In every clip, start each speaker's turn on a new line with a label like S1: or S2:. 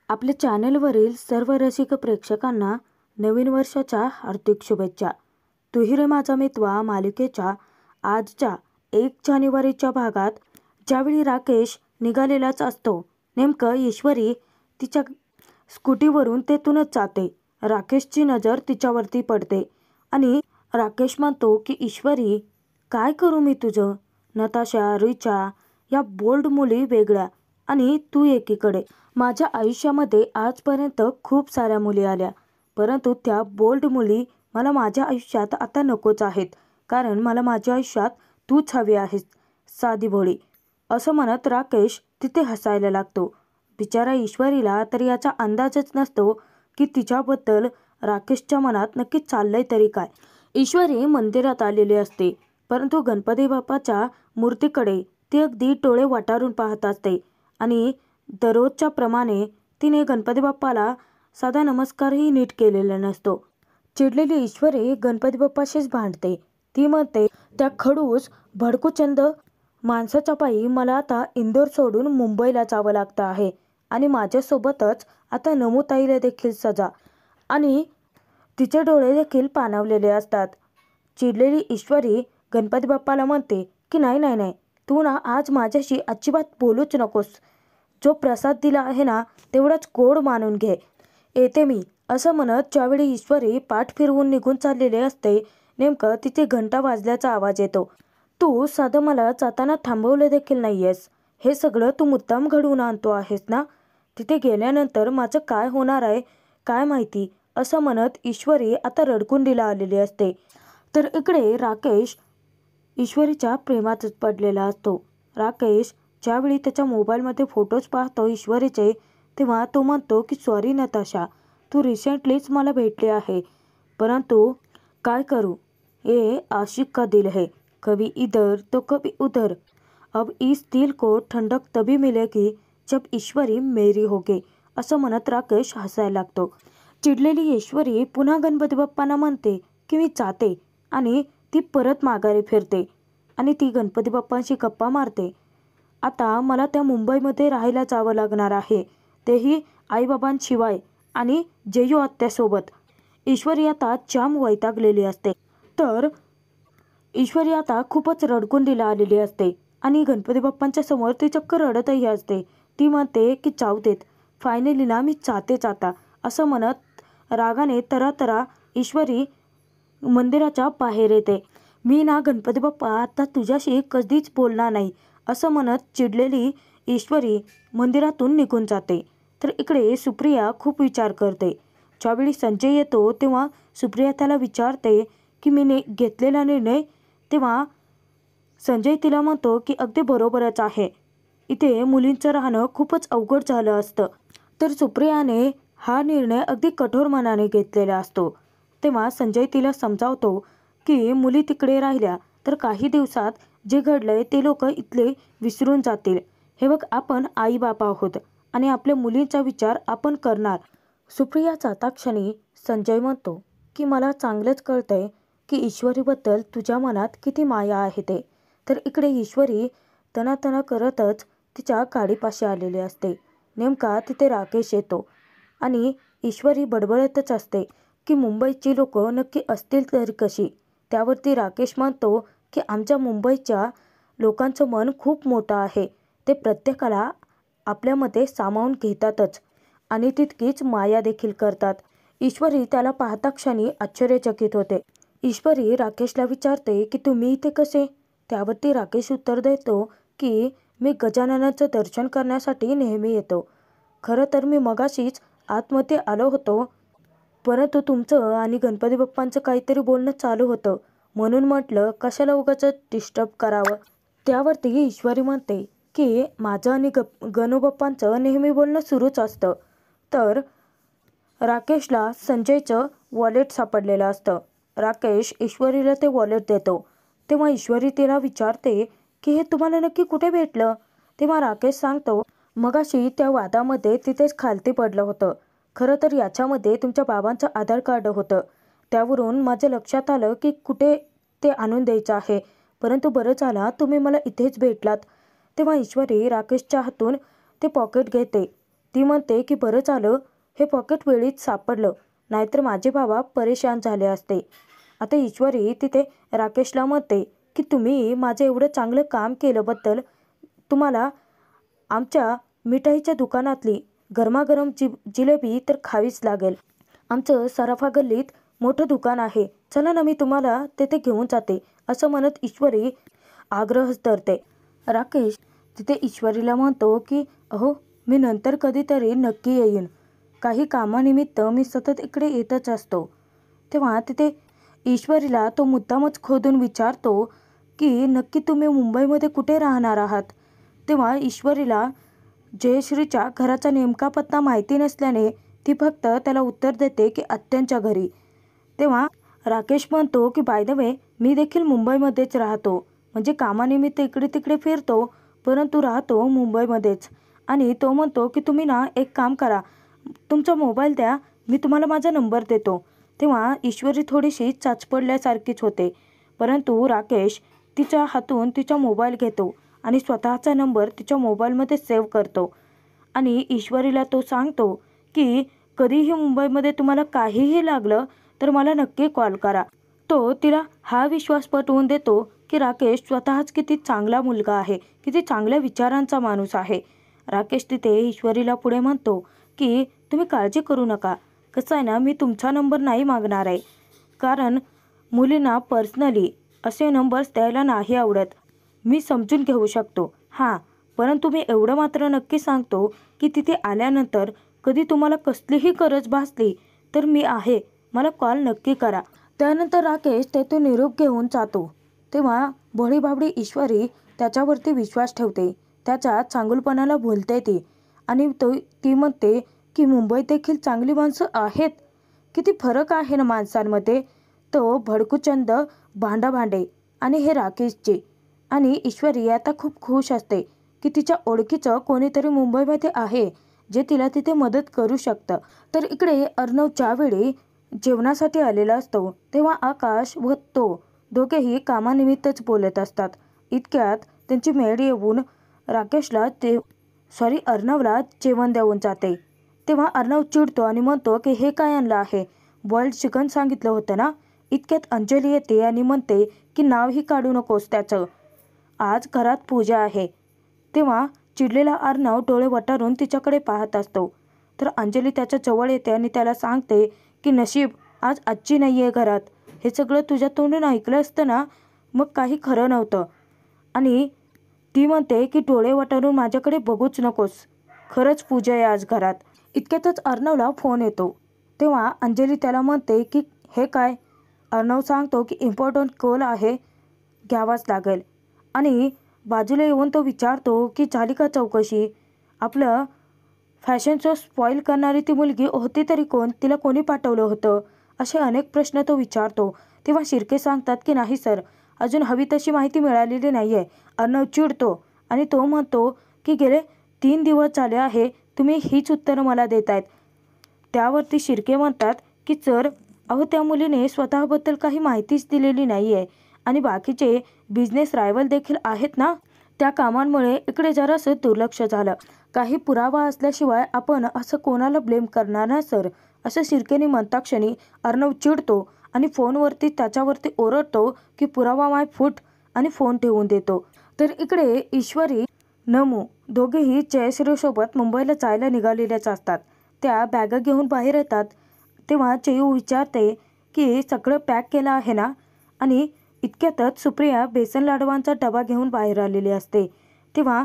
S1: आपल्या चॅनलवरील सर्व रसिक प्रेक्षकांना नवीन वर्षाच्या हार्दिक शुभेच्छा। तुही रे माझा मित्वा मालिकेच्या आजच्या 1 जानेवारीच्या भागात ज्यावेळी राकेश निघालेलाच असतो, नेमकं ईश्वरी तिच्या स्कूटीवरून तेथूनच जाते। राकेशची नजर तिच्यावरती पडते आणि राकेश म्हणतो की ईश्वरी, काय करू मी तुझं? नताशा, रिचा या बोल्ड मुली वेगळ्या आणि तू एकीकडे। माझ्या आयुष्यामध्ये आजपर्यंत खूप साऱ्या मुली आल्या, परंतु त्या बोल्ड मुली मला माझ्या आयुष्यात आता नकोच आहेत, कारण मला माझ्या आयुष्यात तूच हवी आहेस, साधी भोळी। असं म्हणत राकेश तिथे हसायला लागतो। बिचारा ईश्वरीला तर याचा अंदाजच नसतो की तिच्याबद्दल राकेशच्या मनात नक्की चाललंय तरी काय। ईश्वरी मंदिरात आलेली असते, परंतु गणपती बाप्पाच्या मूर्तीकडे ती अगदी डोळे वटारून पाहत असते आणि दररोजच्या प्रमाणे तिने गणपती बाप्पाला साधा नमस्कारही नीट केलेला नसतो। चिडलेली ईश्वरी गणपती बाप्पाशीच भांडते। ती म्हणते, त्या खडूस भडकूचंद माणसाच्या पायी मला आता इंदोर सोडून मुंबईला जावं लागतं आहे आणि माझ्यासोबतच आता नमूताईला देखील सजा। आणि तिचे डोळे देखील पाणावलेले असतात। चिडलेली ईश्वरी गणपती बाप्पाला म्हणते की नाही नाही नाही, तू ना आज माझ्याशी अजिबात बोलूच नकोस। जो प्रसाद दिला आहे ना तेवढाच गोड मानून घे, येते मी। असं म्हणत ज्यावेळी ईश्वरी पाठ फिरवून निघून चाललेले असते, नेमकं तिथे घंटा वाजल्याचा आवाज येतो। तू साधं मला जाताना थांबवलं देखील नाहीयेस, हे सगळं तू मुद्दाम घडवून आणतो आहेस ना? तिथे गेल्यानंतर माझं काय होणार आहे काय माहिती, असं म्हणत ईश्वरी आता रडकुंडीला आलेली असते। तर इकडे राकेश ईश्वरीच्या प्रेमातच पडलेला असतो। राकेश ज्यावेळी त्याच्या मोबाईलमध्ये फोटोज पाहतो ईश्वरीचे, तेव्हा तो म्हणतो की सॉरी नताशा, तू रिसेंटलीच मला भेटले आहे, परंतु काय करूँ, ये आशिक का दिल है, कभी इधर तो कभी उधर, अब इस दिल को ठंडक तभी मिलेगी जब ईश्वरी मेरी होगी। असं म्हणत राकेश हसायला लागतो। चिडलेली ईश्वरी पुन्हा गणपती बाप्पांना म्हणते की मी जाते आणि ती परत माघारी फिरते आणि ती गणपती बाप्पांशी गप्पा मारते। आता मला त्या मुंबईमध्ये राहायला जावं लागणार आहे, तेही आईबाबांशिवाय आणि जेयू आत्यासोबत। ईश्वरी आता जाम वैतागलेली असते। तर ईश्वरी आता खूपच रडकुंडीला आलेली असते आणि गणपती बाप्पांच्या समोर ती चक्क रडतही असते। ती म्हणते की जाऊ देत, फायनली ना मी जातेच आता। असं म्हणत रागाने तरातरा ईश्वरी मंदिराच्या बाहेर येते। मी ना गणपती बाप्पा आता तुझ्याशी कधीच बोलणार नाही, असं म्हणत चिडलेली ईश्वरी मंदिरातून निघून जाते। तर इकडे सुप्रिया खूप विचार करते। ज्यावेळी संजय येतो तेव्हा सुप्रिया त्याला विचारते की मी घेतलेला निर्णय, तेव्हा संजय तिला म्हणतो की अगदी बरोबरच आहे, इथे मुलींचं राहणं खूपच अवघड झालं असतं। तर सुप्रियाने हा निर्णय अगदी कठोर मनाने घेतलेला असतो। तेव्हा संजय तिला समजावतो की मुली तिकडे राहिल्या तर काही दिवसात जे घडलंय ते लोक इथले विसरून जातील। हे बघ, आपण आई बाबा आहोत आणि आपल्या मुलींचा विचार आपण करणार। सुप्रिया जाता क्षणी संजय म्हणतो की मला चांगलंच कळतंय की ईश्वरीबद्दल तुझ्या मनात किती माया आहे ते। तर इकडे ईश्वरी तणातणा करतच तिच्या गाडीपाशी आलेली असते। नेमका तिथे राकेश येतो आणि ईश्वरी बडबडतच असते की मुंबईची लोक नक्की असतील तरी कशी। त्यावरती राकेश म्हणतो की आमच्या मुंबईच्या लोकांचं मन खूप मोठं आहे, ते प्रत्येकाला आपल्यामध्ये सामावून घेतातच आणि तितकीच माया देखील करतात। ईश्वरी त्याला पाहता क्षणी आश्चर्यचकित होते। ईश्वरी राकेशला विचारते की तुम्ही इथे कसे? त्यावरती राकेश उत्तर देतो की मी गजाननाचं दर्शन करण्यासाठी नेहमी येतो। खरं तर मी मगाशीच आतमध्ये आलो होतो, परंतु तुमचं आणि गणपती बाप्पांचं काहीतरी बोलणं चालू होतं, म्हणून म्हटलं कशाला उगाच डिस्टर्ब करावं। त्यावरती ईश्वरी म्हणते की माझं आणि गणूबाप्पांचं नेहमी बोलणं सुरूच असतं। तर राकेशला संजयचं वॉलेट सापडलेलं असतं। राकेश ईश्वरीला ते वॉलेट देतो। तेव्हा ईश्वरी तिला विचारते की हे तुम्हाला नक्की कुठे भेटलं? तेव्हा राकेश सांगतो, मगाशी त्या वादामध्ये तिथेच खालती पडलं होतं। खरं तर याच्यामध्ये तुमच्या बाबांचं आधार कार्ड होतं, त्यावरून माझ्या लक्षात आलं की कुठे ते आणून द्यायचं आहे, परंतु बरं झालं तुम्ही मला इथेच भेटलात। तेव्हा ईश्वरी राकेशच्या हातून ते पॉकेट घेते, ती म्हणते की बरं झालं हे पॉकेट वेळीच सापडलं, नाहीतर माझे बाबा परेशान झाले असते. आता ईश्वरी तिथे राकेशला म्हणते की तुम्ही माझं एवढं चांगलं काम केल्याबद्दल तुम्हाला आमच्या मिठाईच्या दुकानातली गरमागरम जिलेबी तर खावीच लागेल. आमचं सराफा गल्लीत मोठं दुकान आहे, चला ना मी तुम्हाला तेथे घेऊन जाते, असं म्हणत ईश्वरी आग्रहच धरते. राकेश तिथे ईश्वरीला म्हणतो की अहो मी नंतर कधीतरी नक्की येईन, काही कामानिमित्त मी सतत इकडे येतच असतो. तेव्हा तिथे ईश्वरीला तो मुद्दामच खोदून विचारतो की नक्की तुम्ही मुंबईमध्ये कुठे राहणार आहात. तेव्हा ईश्वरीला जयश्रीच्या घराचा नेमका पत्ता माहिती नसल्याने ती फक्त त्याला उत्तर देते की आत्यांच्या घरी. तेव्हा राकेश म्हणतो की बाय द वे मी देखील मुंबईमध्येच राहतो, म्हणजे कामानिमित्त इकडे तिकडे फिरतो परंतु राहतो मुंबईमध्येच. आणि तो म्हणतो की तुम्ही ना एक काम करा, तुमचा मोबाईल द्या, मी तुम्हाला माझा नंबर देतो. तेव्हा ईश्वरी थोडीशी चाचपडल्यासारखीच होते, परंतु राकेश तिच्या हातून तिचा मोबाईल घेतो आणि स्वतःचा नंबर तिच्या मोबाईलमध्ये सेव्ह करतो. आणि ईश्वरीला तो सांगतो की कधीही मुंबईमध्ये तुम्हाला काहीही लागलं तर मला नक्की कॉल करा. तो तिला हा विश्वास पटवून देतो की राकेश स्वतःच किती चांगला मुलगा आहे, किती चांगल्या विचारांचा माणूस आहे. राकेश तिथे ईश्वरीला पुढे म्हणतो की तुम्ही काळजी करू नका, कसं आहे ना, मी तुमचा नंबर नाही मागणार आहे, कारण मुलींना पर्सनली असे नंबर्स द्यायला नाही आवडत, मी समजून घेऊ शकतो. हां, परंतु मी एवढं मात्र नक्की सांगतो की तिथे आल्यानंतर कधी तुम्हाला कसलीही गरज भासली तर मी आहे, मला कॉल नक्की करा. त्यानंतर राकेश तेथून निरोप घेऊन जातो. तेव्हा भोळीभाबडी ईश्वरी त्याच्यावरती विश्वास ठेवते, त्याच्या चांगुलपणाला भुलते ती. आणि ती म्हणते की मुंबईत देखील चांगली माणसं आहेत, किती फरक आहे ना माणसांमध्ये. तो भडकूचंद भांडाभांडे आणि हे राकेशचे. आणि ईश्वरी आता खूप खुश असते की तिच्या ओळखीचं कोणीतरी मुंबईमध्ये आहे जे तिला तिथे मदत करू शकतं. तर इकडे अर्णव ज्यावेळी जेवणासाठी आलेला असतो तेव्हा आकाश व तो दोघेही कामानिमित्तच बोलत असतात. इतक्यात त्यांची मेड येऊन राकेशला अर्णवला जेवण देऊन जाते. तेव्हा अर्णव चिडतो आणि म्हणतो की हे काय आणलं आहे, बॉइल्ड चिकन सांगितलं होतं ना. इतक्यात अंजली येते आणि म्हणते की नावही काढू नकोस त्याचं, आज घरात पूजा आहे. तेव्हा चिडलेला अर्णव डोळे वटारून तिच्याकडे पाहत असतो. तर अंजली त्याच्या जवळ येते आणि त्याला सांगते की नशीब आज आजी नाही आहे घरात, हे सगळं तुझ्या तोंडून ऐकलं असतं ना मग काही खरं नव्हतं. आणि ती म्हणते की डोळे वटारून माझ्याकडे बघूच नकोस, खरंच पूजा आहे आज घरात. इतक्यातच अर्णवला फोन येतो. तेव्हा अंजली त्याला म्हणते की हे काय. अर्णव सांगतो की इम्पॉर्टंट कॉल आहे, घ्यावाच लागेल. आणि बाजूला येऊन तो विचारतो की झाली का चौकशी, आपलं फॅशन शो स्पॉईल करणारी ती मुलगी होती तरी कोण, तिला कोणी पाठवलं होतं, असे अनेक प्रश्न तो विचारतो. तेव्हा शिर्के सांगतात की नाही सर, अजून हवी तशी माहिती मिळालेली नाही आहे. अर्णव चिडतो आणि तो म्हणतो की गेले 3 दिवस झाले आहे तुम्ही हीच उत्तरं मला देत आहेत. त्यावरती शिर्के म्हणतात की सर अहो त्या मुलीने स्वतःबद्दल काही माहितीच दिलेली नाही आहे आणि बाकीचे बिझनेस रायव्हल देखील आहेत ना, त्या कामांमुळे इकडे जरासं दुर्लक्ष झालं. काही पुरावा असल्याशिवाय आपण असं कोणाला ब्लेम करणार ना सर, असं शिर्केने म्हणताक्षणी अर्णव चिडतो आणि फोनवरती त्याच्यावरती ओरडतो की पुरावा माय फूट आणि फोन ठेवून देतो. तर इकडे ईश्वरी नमू दोघेही जयश्रीसोबत मुंबईला जायला निघालेल्याच असतात. त्या बॅगा घेऊन बाहेर येतात. तेव्हा चेयू विचारते की सगळं पॅक केलं आहे ना. आणि इतक्यातच सुप्रिया बेसन लाडवांचा डबा घेऊन बाहेर आलेली असते. तेव्हा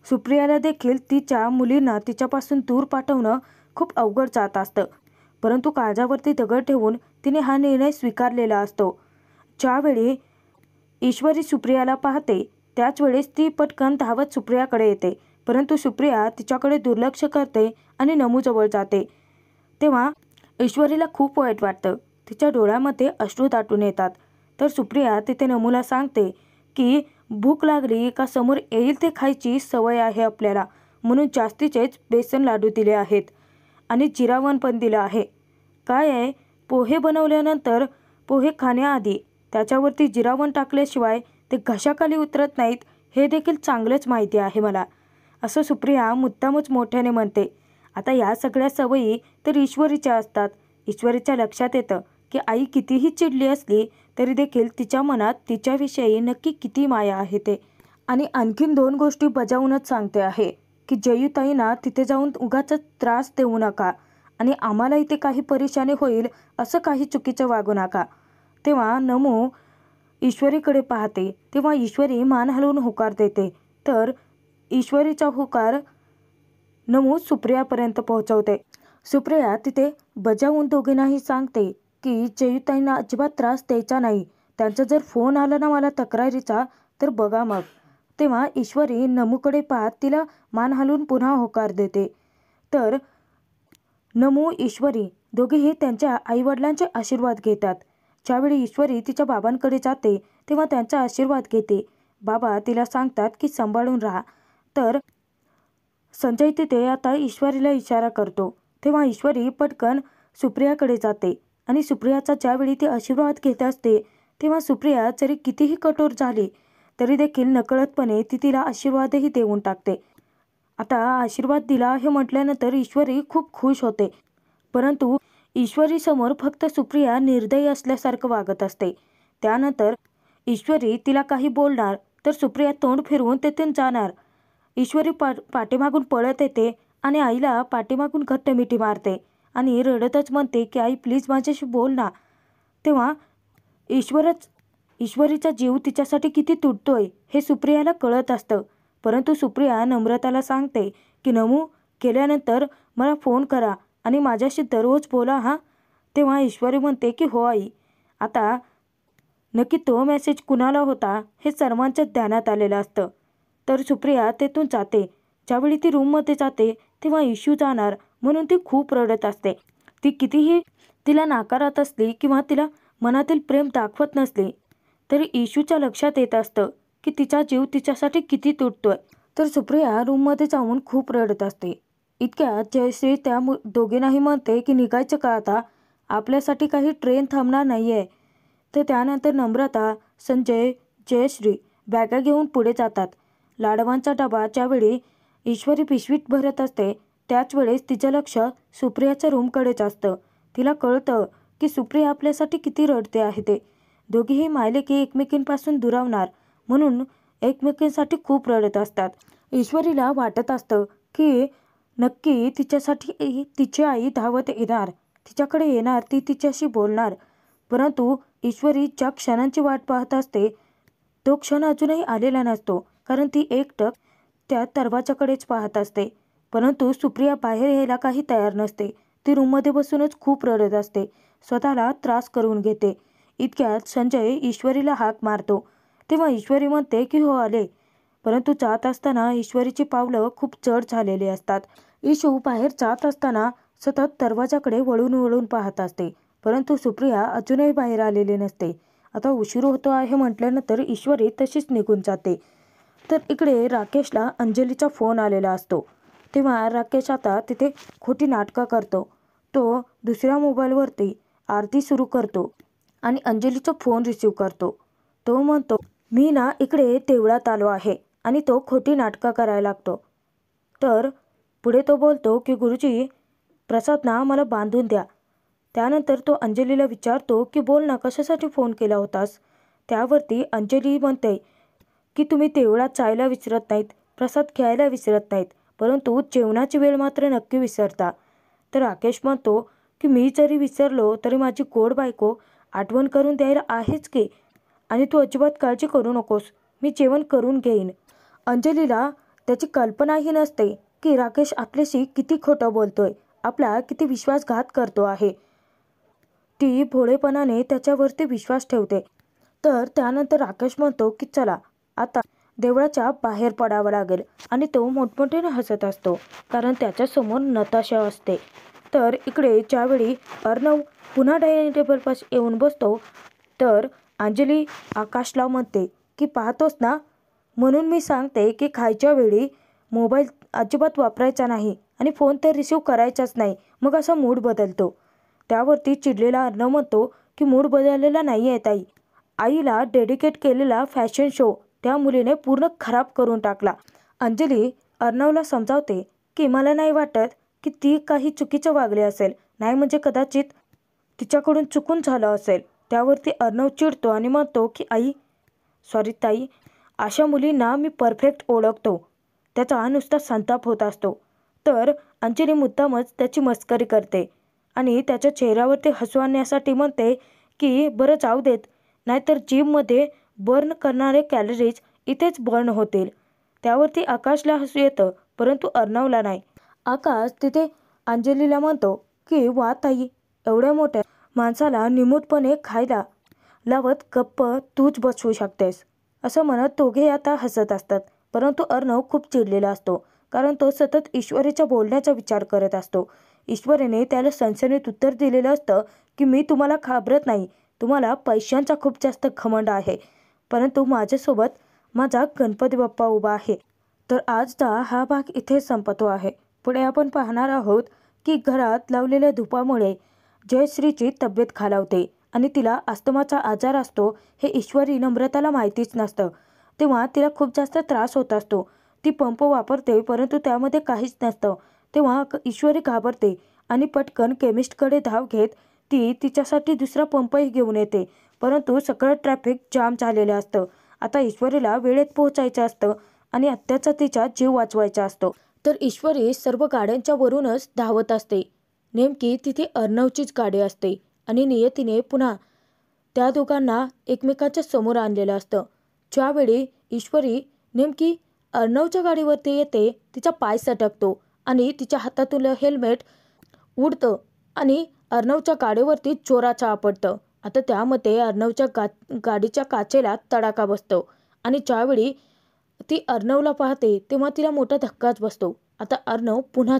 S1: सुप्रियाला देखील तिच्या मुलींना तिच्यापासून दूर पाठवणं खूप अवघड जात असतं, परंतु काळजावरती दगड ठेवून तिने हा निर्णय स्वीकारलेला असतो. ज्यावेळी ईश्वरी सुप्रियाला पाहते त्याच वेळेस ती पटकन धावत सुप्रियाकडे येते, परंतु सुप्रिया तिच्याकडे दुर्लक्ष करते आणि नमूजवळ जाते. तेव्हा ईश्वरीला खूप वाईट वाटतं, तिच्या डोळ्यामध्ये अश्रू दाटून येतात. तर सुप्रिया तिथे नमूला सांगते की भूक लागली का समोर येईल ते खायची सवय आहे आपल्याला, म्हणून जास्तीचेच बेसन लाडू दिले आहेत आणि जिरावण पण दिलं आहे. काय आहे, पोहे बनवल्यानंतर पोहे खाण्याआधी त्याच्यावरती जिरावण टाकल्याशिवाय ते घशाखाली उतरत नाहीत हे देखील चांगलंच माहिती आहे मला, असं सुप्रिया मुद्दामच मोठ्याने म्हणते. आता या सगळ्या सवयी तर ईश्वरीच्या असतात. ईश्वरीच्या लक्षात येतं की आई कितीही चिडली असली तरी देखील तिच्या मनात तिच्याविषयी नक्की किती माया आहे ते. आणि आणखीन 2 गोष्टी बजावूनच सांगते आहे की जयूताईंना तिथे जाऊन उगाच त्रास देऊ नका आणि आम्हाला इथे काही परेशानी होईल असं काही चुकीचं वागू नका. तेव्हा नमू ईश्वरीकडे पाहते तेव्हा ईश्वरी मान हलवून होकार देते. तर ईश्वरीचा होकार नमू सुप्रियापर्यंत पोहोचवते. सुप्रिया तिथे बजावून दोघींनाही सांगते की जयूताईंना अजिबात त्रास द्यायचा नाही. त्यांचा जर फोन आला ना मला तक्रारीचा तर बघा मग. तेव्हा ईश्वरी नमूकडे पाहत तिला मान हलवून पुन्हा होकार देते. तर नमू ईश्वरी दोघेही त्यांच्या आईवडिलांचे आशीर्वाद घेतात. ज्यावेळी ईश्वरी तिच्या बाबांकडे जाते तेव्हा त्यांचा आशीर्वाद घेते. बाबा तिला सांगतात की सांभाळून राहा. तर संजय तिथे आता ईश्वरीला इशारा करतो. तेव्हा ईश्वरी पटकन सुप्रियाकडे जाते आणि सुप्रियाचा ज्यावेळी ती आशीर्वाद घेत असते तेव्हा सुप्रिया जरी कितीही कठोर झाली तरी देखील नकळतपणे ती तिला आशीर्वादही देऊन टाकते. आता आशीर्वाद दिला हे म्हटल्यानंतर ईश्वरी खूप खुश होते. परंतु ईश्वरीसमोर फक्त सुप्रिया निर्दयी असल्यासारखं वागत असते. त्यानंतर ईश्वरी तिला काही बोलणार तर सुप्रिया तोंड फिरवून तेथून जाणार. ईश्वरी पाठीमागून पळत येते आणि आईला पाठीमागून घट्ट मिठी मारते आणि रडतच म्हणते की आई प्लीज माझ्याशी बोल ना. तेव्हा ईश्वरीचा जीव तिच्यासाठी किती तुटतोय हे सुप्रियाला कळत असतं. परंतु सुप्रिया नम्रताला सांगते की नमू केल्यानंतर मला फोन करा आणि माझ्याशी दररोज बोला हां. तेव्हा ईश्वरी म्हणते की हो आई. आता नक्की तो मेसेज कुणाला होता हे सर्वांच्या ध्यानात आलेलं असतं. तर सुप्रिया तेथून जाते. ज्यावेळी ती रूममध्ये जाते तेव्हा इशू जाणार म्हणून ती खूप रडत असते. ती कितीही तिला नाकारत असली किंवा तिला मनातील प्रेम दाखवत नसली तरी इशूच्या लक्षात येत असतं की तिचा जीव तिच्यासाठी किती तुटतोय. तर सुप्रिया रूममध्ये जाऊन खूप रडत असते. इतक्यात जयश्री त्या दोघींनाही म्हणते की निघायचं का आता, आपल्यासाठी काही ट्रेन थांबणार नाही आहे. तर त्यानंतर नम्रता, संजय, जयश्री बॅगा घेऊन पुढे जातात. लाडवांचा डबा ज्यावेळी ईश्वरी पिशवीत भरत असते त्याच वेळेस तिचं लक्ष सुप्रियाच्या रूमकडेच असतं. तिला कळतं की सुप्रिया आपल्यासाठी किती रडते आहे ते. दोघीही मायलेकी एकमेकींपासून दुरावणार म्हणून एकमेकींसाठी खूप रडत असतात. ईश्वरीला वाटत असतं की नक्की तिच्यासाठी तिची आई धावत येणार, तिच्याकडे येणार, ती तिच्याशी बोलणार. परंतु ईश्वरी ज्या क्षणांची वाट पाहत असते तो क्षण अजूनही आलेला नसतो. कारण ती एकटक त्या दरवाजाकडेच पाहत असते. परंतु सुप्रिया बाहेर यायला काही तयार नसते. ती रूममध्ये बसूनच खूप रडत असते, स्वतःला त्रास करून घेते. इतक्यात संजय ईश्वरीला हाक मारतो. तेव्हा ईश्वरी म्हणते की हो आले. परंतु जात असताना ईश्वरीची पावलं खूप जड झालेली असतात. इशू बाहेर जात असताना सतत दरवाजाकडे वळून वळून पाहत असते. परंतु सुप्रिया अजूनही बाहेर आलेली नसते. आता उशीर होतो आहे म्हटल्यानंतर ईश्वरी तशीच निघून जाते. तर इकडे राकेशला अंजलीचा फोन आलेला असतो. तेव्हा राकेश आता तिथे खोटी नाटकं करतो. तो दुसऱ्या मोबाईलवरती आरती सुरू करतो आणि अंजलीचा फोन रिसीव्ह करतो. तो म्हणतो मी ना इकडे देवळात आलो आहे आणि तो खोटी नाटकं करायला लागतो. तर पुढे तो बोलतो की गुरुजी प्रसाद ना मला बांधून द्या. त्यानंतर तो अंजलीला विचारतो की बोल ना कशासाठी फोन केला होतास. त्यावरती अंजली म्हणते की तुम्ही देवळात जायला विसरत नाहीत, प्रसाद घ्यायला विसरत नाहीत, परंतु जेवणाची वेळ मात्र नक्की विसरता. तर राकेश म्हणतो की मी जरी विसरलो तरी माझी गोड बायको आठवण करून द्यायला आहेच की, आणि तू अजिबात काळजी करू नकोस, मी जेवण करून घेईन. अंजलीला त्याची कल्पनाही नसते की राकेश आपल्याशी किती खोटं बोलतोय, आपला किती विश्वासघात करतो आहे. ती भोळेपणाने त्याच्यावरती विश्वास ठेवते. तर त्यानंतर राकेश म्हणतो की चला आता देवळाच्या बाहेर पडावं लागेल आणि तो मोठमोठ्याने हसत असतो कारण त्याच्यासमोर नताशा असते. तर इकडे ज्यावेळी अर्णव पुन्हा डायनिंग टेबलपाशी येऊन बसतो तर अंजली आकाशला म्हणते की पाहतोस ना, म्हणून मी सांगते की खायच्या वेळी मोबाईल अजिबात वापरायचा नाही आणि फोन तर रिसीव करायचाच नाही, मग असा मूड बदलतो. त्यावरती चिडलेला अर्णव म्हणतो की मूड बदललेला नाही आहे ताई, आईला डेडिकेट केलेला फॅशन शो त्या मुलीने पूर्ण खराब करून टाकला. अंजली अर्णवला समजावते की मला नाही वाटत की ती काही चुकीचं वागली असेल, नाही म्हणजे कदाचित तिच्याकडून चुकून झालं असेल. त्यावरती अर्णव चिडतो आणि म्हणतो की सॉरी ताई, अशा मुलींना मी परफेक्ट ओळखतो. त्याचा नुसता संताप होत असतो. तर अंजली मुद्दामच त्याची मस्करी करते आणि त्याच्या चेहऱ्यावरती हसू आणण्यासाठी म्हणते की बरं जाऊ देत, नाहीतर जिममध्ये बर्न करणारे कॅलरीज इथेच बर्न होतील. त्यावरती आकाशला हसू येतं, परंतु अर्णवला नाही. आकाश तिथे अंजलीला म्हणतो की वा ताई, एवढ्या मोठ्या माणसाला निमूटपणे खायला लावत गप्प तूच बसवू शकतेस, असं म्हणत दोघे आता हसत असतात. परंतु अर्णव खूप चिडलेला असतो, कारण तो सतत ईश्वरीच्या बोलण्याचा विचार करत असतो. ईश्वरीने त्याला सणसणीत उत्तर दिलेलं असतं की मी तुम्हाला घाबरत नाही, तुम्हाला पैशांचा खूप जास्त घमंड आहे, परंतु माझ्यासोबत माझा गणपती बाप्पा उभा आहे. तर आजचा हा भाग इथे संपतो आहे. पुढे आपण पाहणार आहोत की घरात लावलेल्या धुपामुळे जयश्रीची तब्येत खालावते आणि तिला अस्थमाचा आजार असतो हे ईश्वरी नम्रताला माहितीच नसतं. तेव्हा तिला खूप जास्त त्रास होत असतो. ती पंप वापरते, परंतु त्यामध्ये काहीच नसतं. तेव्हा ईश्वरी घाबरते आणि पटकन केमिस्टकडे धाव घेत ती तिच्यासाठी दुसरा पंपही घेऊन येते. परंतु सगळं ट्रॅफिक जाम झालेलं असतं. आता ईश्वरीला वेळेत पोहोचायचं असतं आणि आत्याचा तिचा जीव वाचवायचा असतो. तर ईश्वरी सर्व गाड्यांच्या वरूनच धावत असते. नेमकी तिथे अर्णवचीच गाडी असते आणि नियतीने पुन्हा त्या दोघांना एकमेकांच्या समोर आणलेलं असतं. ज्यावेळी ईश्वरी नेमकी अर्णवच्या गाडीवरती येते, तिचा पाय सटकतो आणि तिच्या हातातून हेल्मेट उडतं आणि अर्णवच्या गाडीवरती जोराचं आपटतं. आता त्यामध्ये अर्णवच्या गाडीच्या काचेला तडाखा बसतो आणि ज्यावेळी ती अर्णवला पाहते तेव्हा तिला मोठा धक्काच बसतो. आता अर्णव पुन्हा